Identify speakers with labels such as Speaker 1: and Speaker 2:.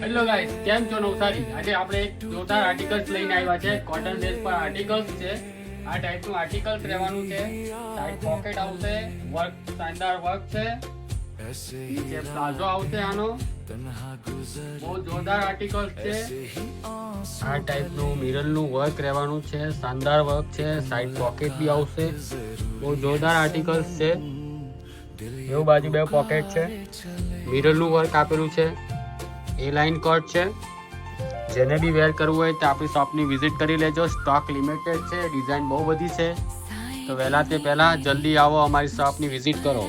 Speaker 1: Hello guys, કેમ છો નવસારી? આજે આપણે એક જોરદાર આર્ટિકલ્સ લઈને આવ્યા છે. કોટન ડ્રેસ પર આર્ટિકલ્સ છે. આ ટાઈપનું આર્ટિકલ્સ રહેવાનું છે. સાઈડ પોકેટ આવશે, વર્ક શાનદાર વર્ક છે. નીચે પ્લાઝો આવશે આનો. બહુ જોરદાર આર્ટિકલ્સ છે. આ ટાઈપનું મિરરનું વર્ક રહેવાનું છે. શાનદાર વર્ક છે. સાઈડ પોકેટ બી આવશે. બહુ જોરદાર આર્ટિકલ્સ છે. એવું બાજુ બે પોકેટ છે. મિરરનું વર્ક આપેલું છે. એ લાઇન કટ છે. જેને બી વેર કરવું હોય તો આપણી શોપની વિઝિટ કરી લેજો. સ્ટોક લિમિટેડ છે. ડિઝાઇન બહુ બધી છે. તો વહેલા તે પહેલાં જલ્દી આવો, અમારી શોપની વિઝિટ કરો.